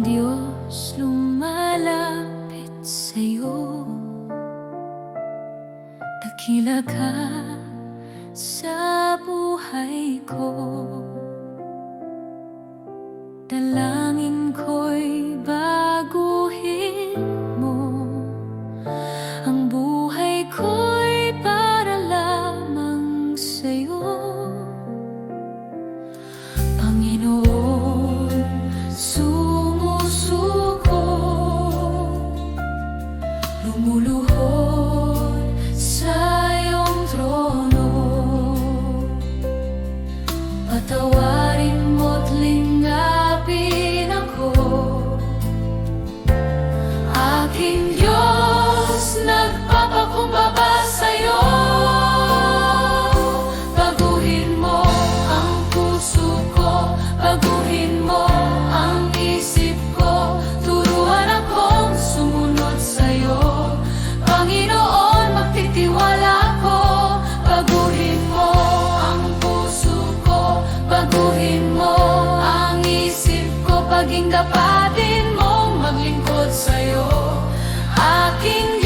Diyos lumalapit sa'yo, dakila ka sa buhay ko. Dalangin ko'y baguhin mo, ang buhay ko'y para lamang sa'yo. Panginoon, sumusuko, lumuluhod sa iyong trono. Patawarin mo't lingapin ako, aking Diyos, nagpapakumbaba sa'yo. Baguhin mo ang puso ko, baguhin mo ang isip ko, turuan akong sumunod sa'yo. Panginoon, magtitiwala ako, baguhin mo ang puso ko, baguhin mo ang isip ko, paging dapatin mong maglingkod sa'yo, aking